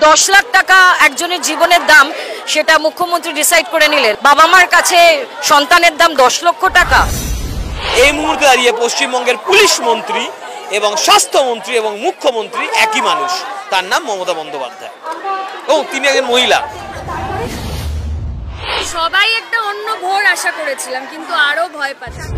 10 লাখ টাকা একজনের জীবনের দাম, সেটা মুখ্যমন্ত্রী ডিসাইড করে নিলেন। বাবা মার কাছে সন্তানের দাম 10 লক্ষ টাকা। এই মুহূর্তে দাঁড়িয়ে পশ্চিমবঙ্গের পুলিশ মন্ত্রী এবং স্বাস্থ্যমন্ত্রী এবং মুখ্যমন্ত্রী একই মানুষ, তার নাম মমতা বন্দ্যোপাধ্যায়, এবং তিনি একজন মহিলা। সবাই একটা অন্য ভোর আশা করেছিলাম, কিন্তু আরো ভয় পাচ্ছি।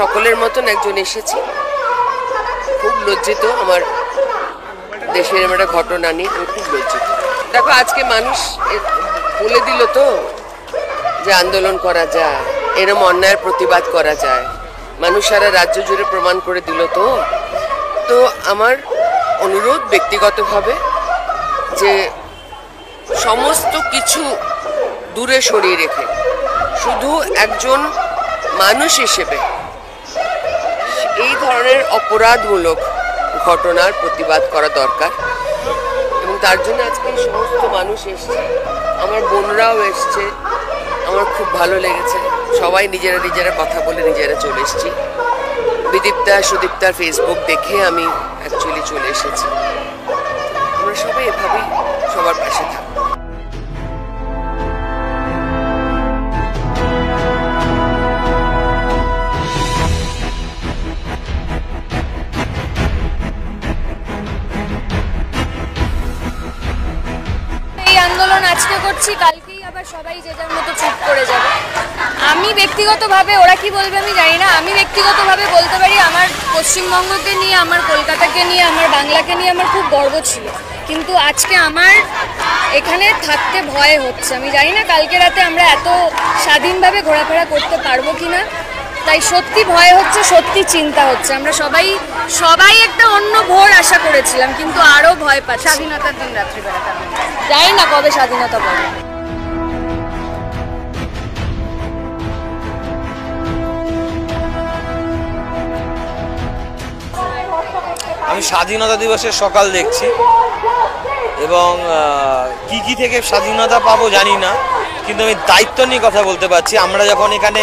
সকলের মতন একজন এসেছি, খুব লজ্জিত। আমার দেশের একটা ঘটনা নিয়ে আমি খুব লজ্জিত। দেখো, আজকে মানুষ বলে দিল তো যে আন্দোলন করা যায়, এরম অন্যায়ের প্রতিবাদ করা যায়। মানুষ সারা রাজ্য জুড়ে প্রমাণ করে দিল তো আমার অনুরোধ ব্যক্তিগতভাবে যে সমস্ত কিছু দূরে সরিয়ে রেখে শুধু একজন মানুষ হিসেবে এই ধরনের অপরাধমূলক ঘটনার প্রতিবাদ করা দরকার। এবং তার জন্য আজকে সমস্ত মানুষ এসছে, আমার বোনরাও এসছে, আমার খুব ভালো লেগেছে। সবাই নিজেরা কথা বলে নিজেরা চলে এসেছি। বিদীপ্তা সুদীপ্তার ফেসবুক দেখে আমি অ্যাকচুয়ালি চলে এসেছি। আমরা সবাই এভাবেই সবার পাশে থাকবো। আন্দোলন আজকে করছি, কালকেই আবার সবাই যে যার মতো চুপ করে যাবে। আমি ব্যক্তিগতভাবে, ওরা কি বলবে আমি জানি না, আমি ব্যক্তিগতভাবে বলতে পারি আমার পশ্চিমবঙ্গকে নিয়ে, আমার কলকাতাকে নিয়ে, আমার বাংলাকে নিয়ে আমার খুব গর্ব ছিল। কিন্তু আজকে আমার এখানে থাকতে ভয় হচ্ছে। আমি জানি না কালকে রাতে আমরা এত স্বাধীনভাবে ঘোরাফেরা করতে পারবো কিনা, তাই সত্যি ভয় হচ্ছে, সত্যি চিন্তা হচ্ছে। আমরা সবাই একটা অন্য ভোর আশা করেছিলাম, কিন্তু আরো ভয় পাচ্ছি। স্বাধীনতার দিন রাত্রিবেলাটা জানি না কবে স্বাধীনতা পাবো। আমি স্বাধীনতা দিবসের সকাল দেখছি, এবং কি থেকে স্বাধীনতা পাবো জানি না, কিন্তু আমি দায়িত্ব নিয়ে কথা বলতে পারছি। আমরা যখন এখানে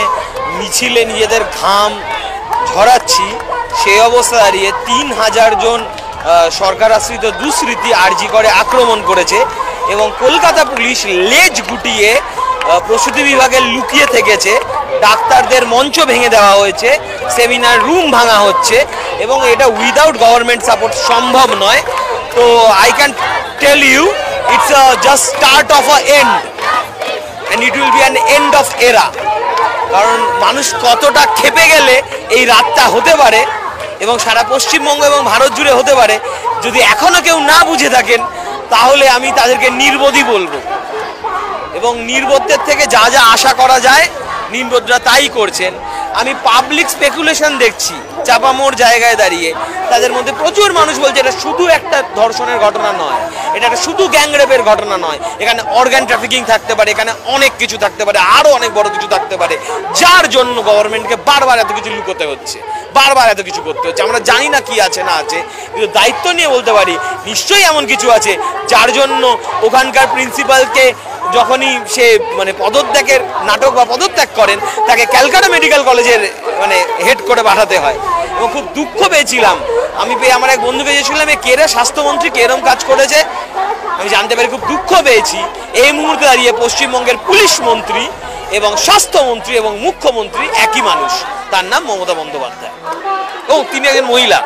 মিছিলে নিজেদের ঘাম ঝরাচ্ছি, সেই অবস্থা দাঁড়িয়ে 3000 জন সরকার আশ্রিত দুষ্কৃতী আরজি করে আক্রমণ করেছে, এবং কলকাতা পুলিশ লেজ গুটিয়ে প্রসূতি বিভাগে লুকিয়ে থেকেছে। ডাক্তারদের মঞ্চ ভেঙে দেওয়া হয়েছে, সেমিনার রুম ভাঙা হচ্ছে, এবং এটা উইদাউট গভর্নমেন্ট সাপোর্ট সম্ভব নয়। তো I can tell you it's just start of a end, and it will be an end of era. কারণ মানুষ কতটা ক্ষেপে গেলে এই রাতটা হতে পারে, এবং সারা পশ্চিমবঙ্গ এবং ভারত জুড়ে হতে পারে, যদি এখনো কেউ না বুঝে থাকেন তাহলে আমি তাদেরকে নির্বোধই বলবো। এবং নির্বোধদের থেকে যা যা আশা করা যায় নির্বোধরা তাই করছেন। আমি পাবলিক স্পেকুলেশন দেখছি চাপামোড় জায়গায় দাঁড়িয়ে, তাদের মধ্যে প্রচুর মানুষ বলছে এটা শুধু একটা ধর্ষণের ঘটনা নয়, এটা একটা শুধু গ্যাংরেপের ঘটনা নয়, এখানে অর্গান ট্রাফিকিং থাকতে পারে, এখানে অনেক কিছু থাকতে পারে, আরও অনেক বড় কিছু থাকতে পারে, যার জন্য গভর্নমেন্টকে বারবার এত কিছু লুকোতে হচ্ছে, বারবার এত কিছু করতে হচ্ছে। আমরা জানি না কি আছে না আছে, কিন্তু দায়িত্ব নিয়ে বলতে পারি নিশ্চয়ই এমন কিছু আছে যার জন্য ওখানকার প্রিন্সিপালকে যখনই সে পদত্যাগের নাটক বা পদত্যাগ করেন, তাকে ক্যালকাটা মেডিকেল কলেজের হেড করে পাঠাতে হয়। এবং খুব দুঃখ পেয়েছিলাম আমি আমার এক বন্ধুকে গিয়েছিলাম, কেরা স্বাস্থ্যমন্ত্রী কেরম কাজ করেছে আমি জানতে পারি, খুব দুঃখ পেয়েছি। এই মুহূর্তে দাঁড়িয়ে পশ্চিমবঙ্গের পুলিশ মন্ত্রী এবং স্বাস্থ্যমন্ত্রী এবং মুখ্যমন্ত্রী একই মানুষ, তার নাম মমতা বন্দ্যোপাধ্যায়, এবং তিনি একজন মহিলা।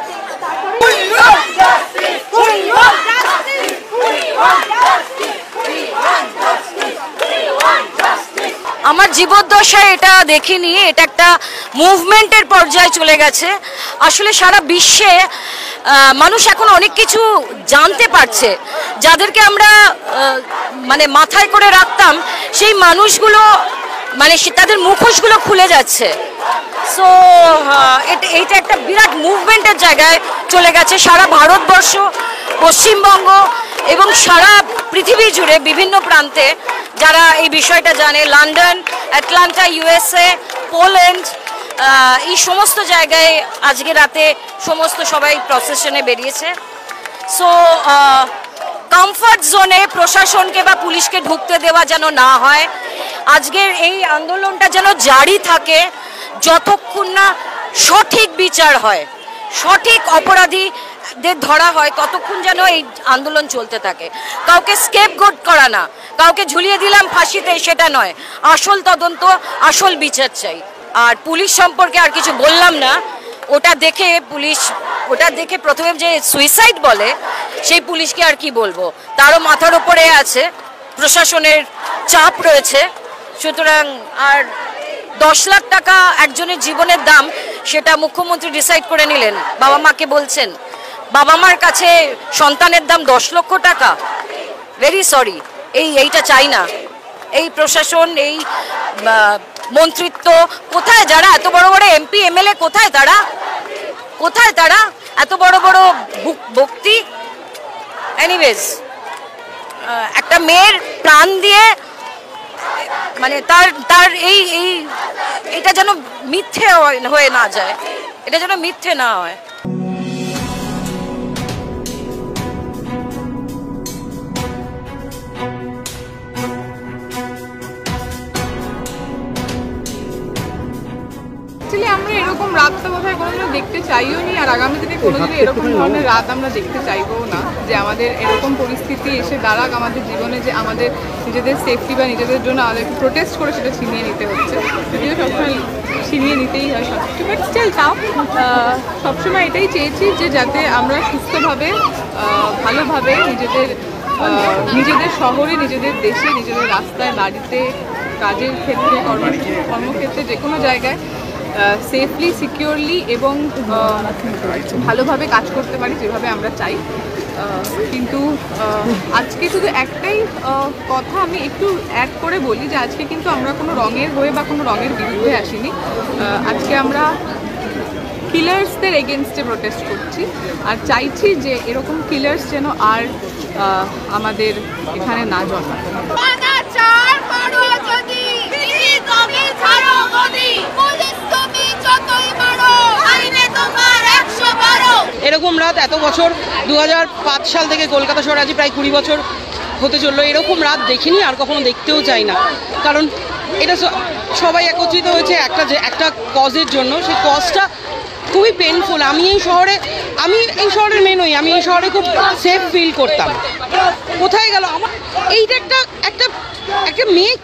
আমার জীবদ্দশায় এটা দেখিনি, এটা একটা মুভমেন্টের পর্যায়ে চলে গেছে। আসলে সারা বিশ্বে মানুষ এখন অনেক কিছু জানতে পারছে, যাদেরকে আমরা মাথায় করে রাখতাম সেই মানুষগুলো তাদের মুখোশগুলো খুলে যাচ্ছে। সো এইটা একটা বিরাট মুভমেন্টের জায়গায় চলে গেছে। সারা ভারতবর্ষ, পশ্চিমবঙ্গ এবং সারা পৃথিবী জুড়ে বিভিন্ন প্রান্তে যারা এই বিষয়টা জানে, লন্ডন, অ্যাটলান্টা, USA, পোল্যান্ড, এই সমস্ত জায়গায় আজকে রাতে সমস্ত সবাই প্রসেশনে বেরিয়েছে। সো কমফর্ট জোনে প্রশাসনকে বা পুলিশকে ঢুকতে দেওয়া যেন না হয়। আজকের এই আন্দোলনটা যেন জারি থাকে যতক্ষণ না সঠিক বিচার হয়, সঠিক অপরাধীদের ধরা হয়, ততক্ষণ যেন এই আন্দোলন চলতে থাকে। কাউকে স্কেপগোট করা না, কাউকে ঝুলিয়ে দিলাম ফাঁসিতে, সেটা নয়। আসল তদন্ত, আসল বিচার চাই। আর পুলিশ সম্পর্কে আর কিছু বললাম না। ওটা দেখে প্রথমে যে সুইসাইড বলে সেই পুলিশকে আর কি বলবো, তারও মাথার উপরে আছে, প্রশাসনের চাপ রয়েছে। সুতরাং আর 10 লাখ টাকা একজনের জীবনের দাম, সেটা মুখ্যমন্ত্রী ডিসাইড করে নিলেন। বাবা মাকে বলছেন, বাবা মার কাছে সন্তানের দাম 10 লক্ষ টাকা। ভেরি সরি, এইটা চাই না। এই প্রশাসন, এই মন্ত্রিত্ব কোথায়? যারা এত বড় বড় এমপি এমএলএ, কোথায় তারা? এত বড় বড় ভক্তি। এনিওয়েজ, একটা মেয়ের প্রাণ দিয়ে মানে তার এটা যেন মিথ্যে হয়ে না যায়, এটা যেন মিথ্যে না হয়। আমরা এরকম রাত তো বোধহয় কোনোদিনও দেখতে চাইও নি, আর আগামী দিনে কোনোদিনও এরকম ধরনের রাত আমরা দেখতে চাইবো না, যে আমাদের এরকম পরিস্থিতি এসে দাঁড়াক আমাদের জীবনে, যে আমাদের নিজেদের সেফটি বা নিজেদের জন্য আমাদেরকে প্রোটেস্ট করে সেটা ছিনিয়ে নিতে হচ্ছে। যদিও সবসময় ছিনিয়ে নিতেই হয় সব কিছু, বাট স্টিল তাও সবসময় এটাই চেয়েছি যে যাতে আমরা সুস্থভাবে ভালোভাবে নিজেদের শহরে, নিজেদের দেশে, নিজেদের রাস্তায়, বাড়িতে, কাজের ক্ষেত্রে, কর্মক্ষেত্রে, যে কোনো জায়গায় সেফলি, সিকিউরলি এবং ভালোভাবে কাজ করতে পারি যেভাবে আমরা চাই। কিন্তু আজকে শুধু একটাই কথা আমি একটু অ্যাড করে বলি, যে আজকে কিন্তু আমরা কোনো রঙের হয়ে বা কোনো রঙের বিরুদ্ধে আসিনি। আজকে আমরা কিলার্সদের এগেনস্টে প্রোটেস্ট করছি, আর চাইছি যে এরকম কিলার্স যেন আর আমাদের এখানে না জন্মায়। এরকম রাত এত বছর, 2005 সাল থেকে কলকাতা শহরে আজ প্রায় 20 বছর হতে চললো, এরকম রাত দেখিনি, আর কখনো দেখতেও চাই না। কারণ এটা সবাই একত্রিত হয়েছে একটা কজের জন্য, সেই কজটা খুবই পেনফুল। আমি এই শহরের মেয়ে নই, আমি এই শহরে খুব সেফ ফিল করতাম। কোথায় গেল আমার এইটা? একটা মেয়ে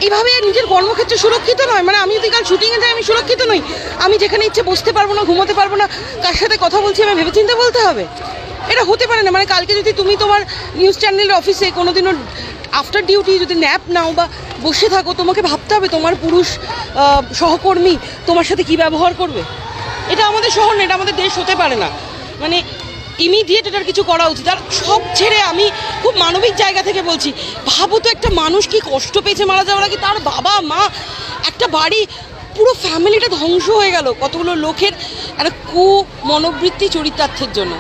এইভাবে নিজের কর্মক্ষেত্রে সুরক্ষিত নয়। মানে আমি যদি কাল শুটিংয়ে যাই, আমি সুরক্ষিত নই। আমি যেখানে ইচ্ছে বসতে পারবো না, ঘুমোতে পারবো না, কার সাথে কথা বলছি আমি ভেবেচিন্তে বলতে হবে। এটা হতে পারে না। মানে কালকে যদি তুমি তোমার নিউজ চ্যানেলের অফিসে কোনোদিনও আফটার ডিউটি যদি ন্যাপ নাও বা বসে থাকো, তোমাকে ভাবতে হবে তোমার পুরুষ সহকর্মী তোমার সাথে কি ব্যবহার করবে। এটা আমাদের শহর না, এটা আমাদের দেশ হতে পারে না। মানে ইমিডিয়েট এটার কিছু করা উচিত। আর সব ছেড়ে আমি খুব মানবিক জায়গা থেকে বলছি, ভাবো তো একটা মানুষ কি কষ্ট পেয়েছে মারা যাওয়ার আগে, তার বাবা মা, একটা বাড়ি, পুরো ফ্যামিলিটা ধ্বংস হয়ে গেল কতগুলো লোকের একটা মনোবৃত্তি চরিতার্থের জন্য।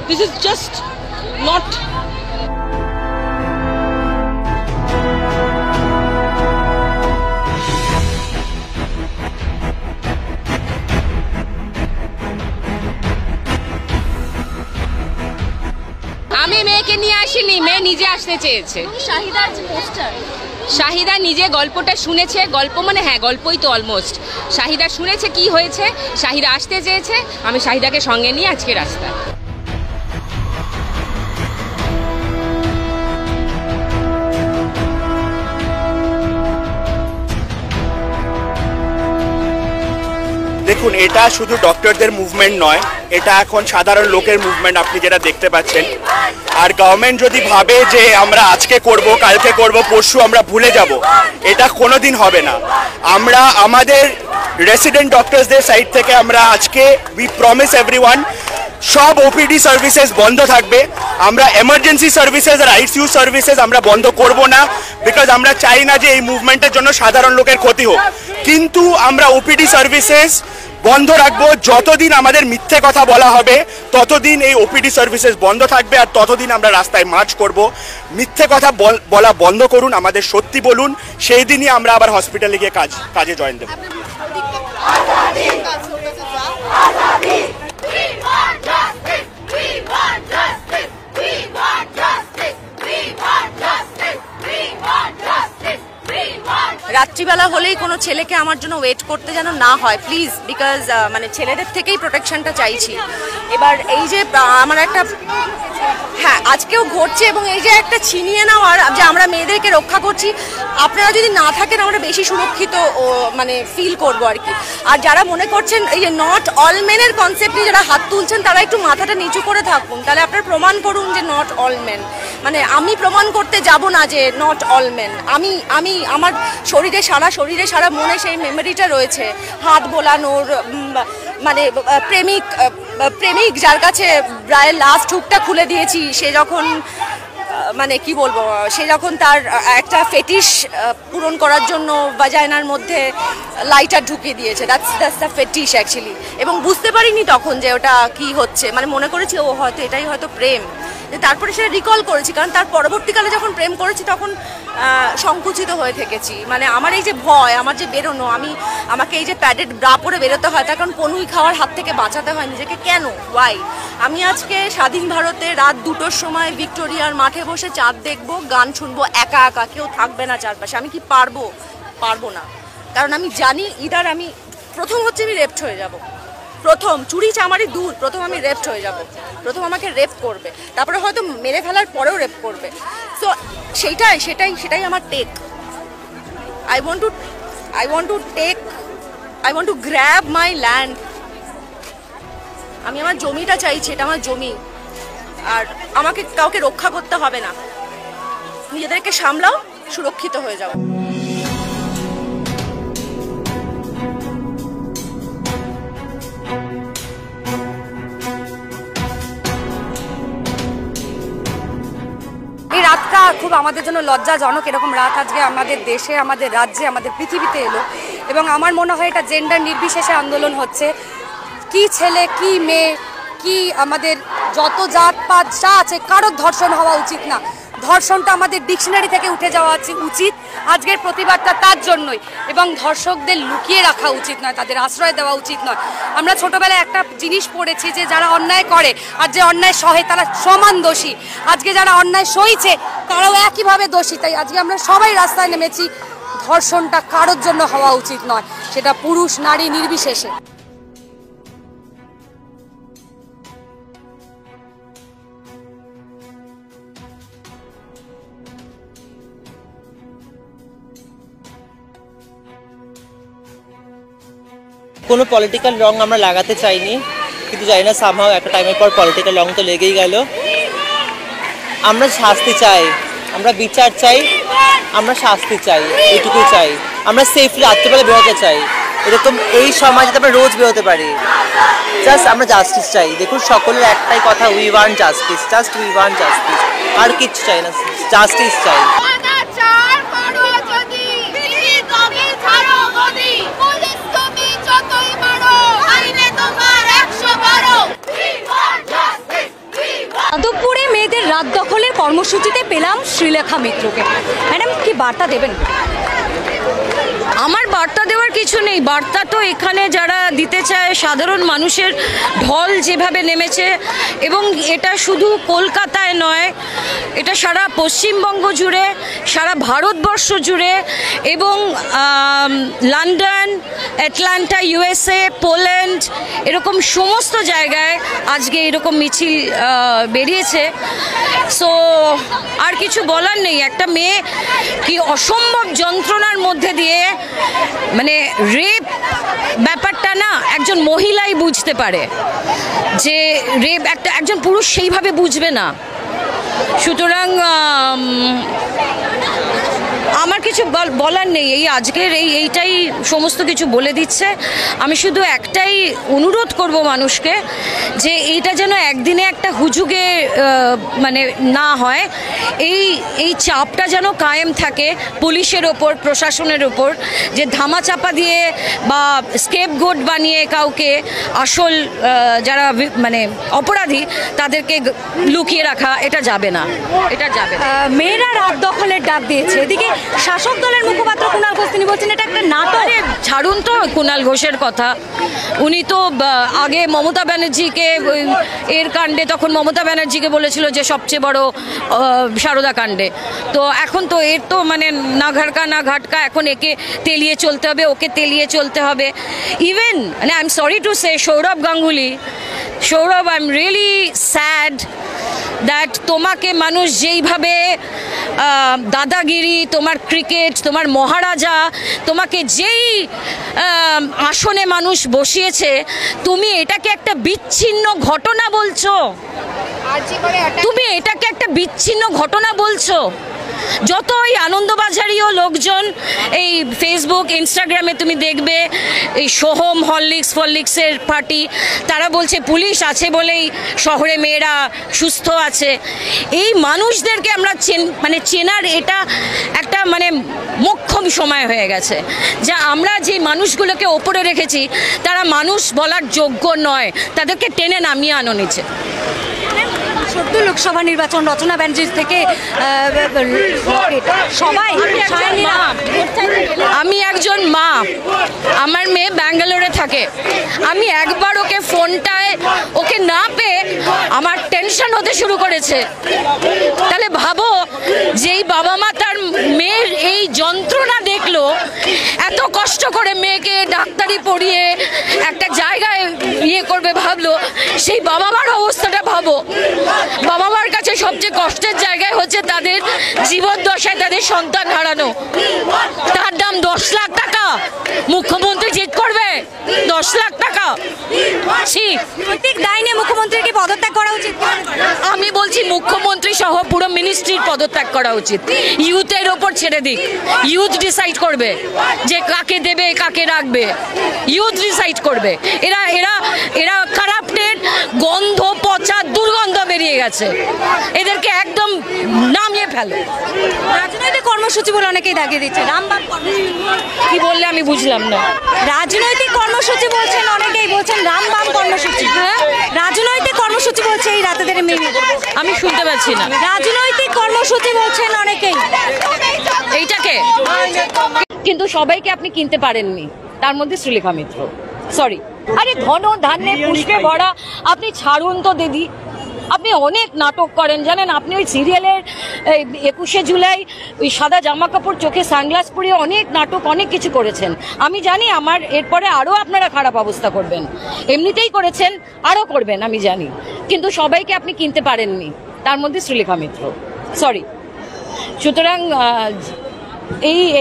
This is just not. আমি মেয়েকে নিয়ে আসিনি, মেয়ে নিজে আসতে চেয়েছে। শাহিদা নিজে গল্পটা শুনেছে, গল্প মানে হ্যাঁ গল্পই তো অলমোস্ট। শাহিদা শুনেছে কি হয়েছে, শাহিদা আসতে চেয়েছে, আমি শাহিদাকে সঙ্গে নিয়ে আজকে রাস্তা। দেখুন, এটা শুধু ডক্টরদের মুভমেন্ট নয়, এটা এখন সাধারণ লোকের মুভমেন্ট, আপনি যেটা দেখতে পাচ্ছেন। আর গভর্নমেন্ট যদি ভাবে যে আমরা আজকে করব, কালকে করব, পরশু আমরা ভুলে যাব, এটা কোনোদিন হবে না। আমরা আমাদের রেসিডেন্ট ডক্টরসদের সাইড থেকে আমরা আজকে উই প্রমিস এভরিওয়ান, সব ওপিডি সার্ভিসেস বন্ধ থাকবে। আমরা এমার্জেন্সি সার্ভিসেস আর আইসিইউ সার্ভিসেস আমরা বন্ধ করব না, বিকজ আমরা চাই না যে এই মুভমেন্টের জন্য সাধারণ লোকের ক্ষতি হোক। কিন্তু আমরা ওপিডি সার্ভিসেস বন্ধ রাখবো। যতদিন আমাদের মিথ্যে কথা বলা হবে ততদিন এই ওপিডি সার্ভিসেস বন্ধ থাকবে, আর ততদিন আমরা রাস্তায় মার্চ করব। মিথ্যে কথা বলা বন্ধ করুন, আমাদের সত্যি বলুন, সেই দিনই আমরা আবার হসপিটালে গিয়ে কাজে জয়েন দেবো। রাত্রিবেলা হলেই কোনো ছেলেকে আমার জন্য ওয়েট করতে যেন না হয় প্লিজ, বিকজ মানে ছেলেদের থেকেই প্রোটেকশনটা চাইছি। এবার এই যে আমার একটা হ্যাঁ আজকেও ঘটছে, এবং এই যে একটা ছিনিয়ে নেওয়ার যে আমরা মেয়েদেরকে রক্ষা করছি, আপনারা যদি না থাকেন আমরা বেশি সুরক্ষিত মানে ফিল করবো আর কি। আর যারা মনে করছেন এই যে নট অল মেনের কনসেপ্ট নিয়ে যারা হাত তুলছেন তারা একটু মাথাটা নিচু করে থাকুন, তাহলে আপনারা প্রমাণ করুন যে নট অল মেন। মানে আমি প্রমাণ করতে যাব না যে নট অল মেন। আমি আমার শরীরে সারা মনে সেই মেমোরিটা রয়েছে, হাত বোলানোর, মানে প্রেমিক যার কাছে প্রায় লাস্ট হুকটা খুলে দিয়েছি, সে যখন মানে কি বলবো, সে যখন তার একটা ফেটিশ পূরণ করার জন্য ভাজাইনার মধ্যে লাইটার ঢুকিয়ে দিয়েছে, দ্যাটস দ্য ফেটিশ অ্যাকচুয়ালি। এবং বুঝতে পারিনি তখন যে ওটা কি হচ্ছে, মানে মনে করেছি ও হয়তো এটাই হয়তো প্রেম। তারপরে সেটা রিকল করেছি, কারণ তার পরবর্তীকালে যখন প্রেম করেছি তখন সংকুচিত হয়ে থেকেছি। মানে আমার এই যে ভয়, আমার যে বেরোনো, আমাকে এই যে প্যাডেড ব্রা পরে বেরোতে হয়, তার কারণ কনুই খাওয়ার হাত থেকে বাঁচাতে হয় নিজেকে। কেন, ওয়াই? আমি আজকে স্বাধীন ভারতে রাত 2টোর সময় ভিক্টোরিয়ার মাঠে বসে চাঁদ দেখবো, গান শুনবো একা একা, কেউ থাকবে না চারপাশে। আমি কি পারবো না, কারণ আমি জানি ইদার আমি প্রথম হচ্ছে আমি রেপড হয়ে যাব, প্রথম চুরি চামারি দূর, প্রথম আমি রেপড হয়ে যাব, প্রথম আমাকে রেপ করবে, তারপরে হয়তো মেরে ফেলার পরেও রেপ করবে। সো সেটাই আমার take. I want to grab my land. আমি আমার জমিটা চাইছি, এটা আমার জমি, আর আমাকে কাউকে রক্ষা করতে হবে না। নিজেদেরকে সামলাও, সুরক্ষিত হয়ে যাও। এই রাতটা খুব আমাদের জন্য লজ্জাজনক, এরকম রাত আজকে আমাদের দেশে, আমাদের রাজ্যে, আমাদের পৃথিবীতে এলো। এবং আমার মনে হয় এটা জেন্ডার নির্বিশেষে আন্দোলন হচ্ছে। কি ছেলে কি মেয়ে কি আমাদের যত জাত পাত যা আছে, কারোর ধর্ষণ হওয়া উচিত না। ধর্ষণটা আমাদের ডিকশনারি থেকে উঠে যাওয়া উচিত। আজকের প্রতিবাদটা তার জন্যই। এবং ধর্ষকদের লুকিয়ে রাখা উচিত নয়, তাদের আশ্রয় দেওয়া উচিত নয়। আমরা ছোটবেলায় একটা জিনিস পড়েছি যে যারা অন্যায় করে আর যে অন্যায় সহে তারা সমান দোষী। আজকে যারা অন্যায় সইছে তারাও একইভাবে দোষী। তাই আজকে আমরা সবাই রাস্তায় নেমেছি। ধর্ষণটা কারোর জন্য হওয়া উচিত নয়, সেটা পুরুষ নারী নির্বিশেষে। কোনো পলিটিক্যাল রং আমরা লাগাতে চাইনি, কিন্তু জানি না সামহাও একটা টাইমের পর পলিটিক্যাল রং তো লেগেই গেল। আমরা শাস্তি চাই, আমরা বিচার চাই, আমরা শাস্তি চাই, এইটুকু চাই। আমরা সেফলি রাত্রেবেলা বেরোতে চাই, এরকম এই সমাজে আমরা রোজ বেরোতে পারি। জাস্ট আমরা জাস্টিস চাই। দেখুন সকলের একটাই কথা, we want justice, just we want justice, আর কিচ্ছু চাই না, জাস্টিস চাই। যাদবপুরে মেয়েদের রাত দখলের কর্মসূচিতে পেলাম শ্রীলেখা মিত্রকে। ম্যাডাম কি বার্তা দেবেন? আমার বার্তা দেওয়ার কিছু নেই। বার্তা তো এখানে যারা দিতে চায়, সাধারণ মানুষের ঢল যেভাবে নেমেছে, এবং এটা শুধু কলকাতায় নয়, এটা সারা পশ্চিমবঙ্গ জুড়ে, সারা ভারতবর্ষ জুড়ে, এবং লন্ডন, অ্যাটলান্টা, USA, পোল্যান্ড, এরকম সমস্ত জায়গায় আজকে এরকম মিছিল বেরিয়েছে। সো আর কিছু বলার নেই। একটা মেয়ে কি অসম্ভব যন্ত্রণার মধ্যে দিয়ে, মানে রেপ ব্যাপারটা না একজন মহিলাই বুঝতে পারে, যে রেপ একজন পুরুষ সেইভাবে বুঝবে না। সুতরাং আমার কিছু বলার নেই, এই আজকের এইটাই সমস্ত কিছু বলে দিচ্ছে। আমি শুধু একটাই অনুরোধ করব মানুষকে, যে এইটা যেন একদিনে একটা হুজুগে মানে না হয়, এই চাপটা যেন কায়েম থাকে পুলিশের ওপর, প্রশাসনের ওপর, যে ধামাচাপা দিয়ে বা স্কেপগোট বানিয়ে কাউকে আসল যারা মানে অপরাধী তাদেরকে লুকিয়ে রাখা, এটা যাবে না, এটা যাবে না। মেয়েরা রাত দখলের ডাক দিয়েছে, এদিকে শাসক দলের মুখপাত্র কুণাল ঘোষ তিনি বলছেন এটা একটা নাটক। ছাড়ুন তো কুণাল ঘোষের কথা, উনি তো আগে মমতা ব্যানার্জিকে এর কাণ্ডে, তখন মমতা ব্যানার্জিকে বলেছিল যে সবচেয়ে বড় সারদা কাণ্ডে, তো এখন তো এর তো মানে না ঘাটকা না ঘাটকা, এখন একে তেলিয়ে চলতে হবে, ওকে তেলিয়ে চলতে হবে। ইভেন মানে I am sorry to say Sourav Ganguly, Sourav I am really sad that তোমাকে মানুষ যেইভাবে দাদাগিরি, তোমার ক্রিকেট, তোমার মহারাজা, তোমাকে যেই আসনে মানুষ বসিয়েছে, তুমি এটাকে একটা বিচ্ছিন্ন ঘটনা বলছো, তুমি এটাকে একটা বিচ্ছিন্ন ঘটনা বলছো। যত ওই আনন্দবাজারিও লোকজন এই ফেসবুক ইনস্টাগ্রামে তুমি দেখবে, এই সোহম হরলিক্সের পার্টি, তারা বলছে পুলিশ আছে বলেই শহরে মেয়েরা সুস্থ আছে। এই মানুষদেরকে আমরা মানে চেনার এটা একটা মানে মোক্ষম সময় হয়ে গেছে, যা আমরা যে মানুষগুলোকে ওপরে রেখেছি তারা মানুষ বলার যোগ্য নয়, তাদেরকে টেনে নামিয়ে আনো নিচে। সদ্য লোকসভা নির্বাচন, রচনা ব্যানার্জি থেকে সবাই, আমি একজন মা, আমার মেয়ে ব্যাঙ্গালোরে থাকে, আমি একবার ওকে ফোনটায় ওকে না পেয়ে আমার টেনশন হতে শুরু করেছে। তাহলে ভাবো, যেই বাবা মা তার মেয়ের এই যন্ত্রণা দেখলো, এত কষ্ট করে মেয়েকে ডাক্তারি পড়িয়ে একটা জায়গায় ইয়ে করবে ভাবলো, সেই বাবা মার অবস্থাটা ভাবো। বাবা মার কাছে সবচেয়ে কষ্টের জায়গায় হচ্ছে তাদের জীবদ্দশায় তাদের সন্তান হারানো, তার দাম 10 লাখ টাকা। মুখ্যমন্ত্রী জিত করবে 10 লাখ টাকা? নৈতিক দায় নিয়ে মুখ্যমন্ত্রীকে পদত্যাগ করা উচিত। আমি বলছি মুখ্যমন্ত্রী সহ পুরো মিনিস্ট্রির পদত্যাগ করা উচিত। ইউথের ওপর ছেড়ে দিক, ইউথ ডিসাইড করবে যে কাকে দেবে কাকে রাখবে, ইউথ ডিসাইড করবে। এরা এরা এরা কারাপ্টেড, গন্ধ, পচা দুর্গন্ধ বেরিয়ে গেছে, এদেরকে একদম নামিয়ে ফেলো। রাজনৈতিক কর্মসূচি বলে অনেকেই দাগিয়ে দিচ্ছে, রামবাম কি বললে আমি বুঝলাম না। রাজনৈতিক কর্মসূচি বলছেন অনেকেই, বলছেন রামবাম কর্মসূচি। হ্যাঁ, রাজনৈতিক কর্মসূচি বলছে এই রাতেদের মেয়ে, আমি শুনতে পাচ্ছি না। রাজনৈতিক কর্মসূচি বলছেন অনেকেই এইটাকে, কিন্তু সবাইকে আপনি কিনতে পারেননি, তার মধ্যে শ্রীলেখা মিত্র। সরি, আরে ধন ধান্যে পুষ্পে ভরা, আপনি ছাড়ুন তো দিদি। আপনি অনেক নাটক করেন জানেন, আপনি ওই সিরিয়ালের 21শে জুলাই ওই সাদা জামা কাপড়, চোখে সানগ্লাস পরিয়ে অনেক নাটক, অনেক কিছু করেছেন। আমি জানি আমার এরপরে আরও আপনারা খারাপ অবস্থা করবেন, এমনিতেই করেছেন, আরও করবেন আমি জানি, কিন্তু সবাইকে আপনি কিনতে পারেননি, তার মধ্যে শ্রীলেখা মিত্র। সরি। সুতরাং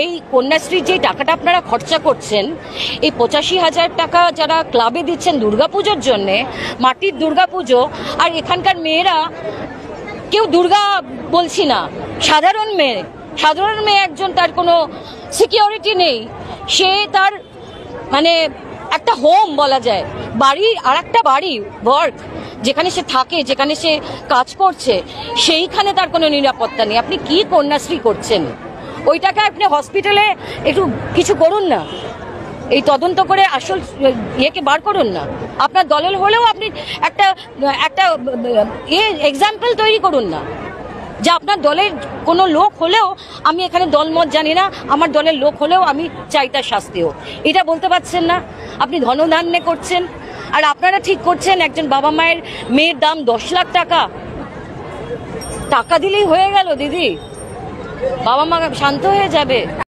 এই কন্যাশ্রীর যে টাকাটা আপনারা খরচা করছেন, এই 85,000 টাকা যারা ক্লাবে দিচ্ছেন দুর্গাপুজোর জন্যে, মাটির দুর্গাপুজো, আর এখানকার মেয়েরা কেউ দুর্গা বলছি না, সাধারণ মেয়ে একজন, তার কোনো সিকিউরিটি নেই, সে তার মানে একটা হোম বলা যায়, বাড়ি, আর একটা বাড়ি ওয়ার্ক, যেখানে সে থাকে, যেখানে সে কাজ করছে, সেইখানে তার কোনো নিরাপত্তা নেই। আপনি কি কন্যাশ্রী করছেন? ওইটাকে আপনি হসপিটালে একটু কিছু করুন না, এই তদন্ত করে আসল ইয়েকে বার করুন না। আপনার দলের হলেও আপনি একটা এক্সাম্পল তৈরি করুন না, যে আপনার দলের কোনো লোক হলেও, আমি এখানে দলমত জানি না, আমার দলের লোক হলেও আমি চাই তার শাস্তি হোক, এটা বলতে পারছেন না। আপনি ধনধান্যে করছেন, আর আপনারা ঠিক করছেন একজন বাবা মায়ের মেয়ের দাম 10 লাখ টাকা। টাকা দিলেই হয়ে গেল দিদি? বাবা মা শান্ত হয়ে যাবে?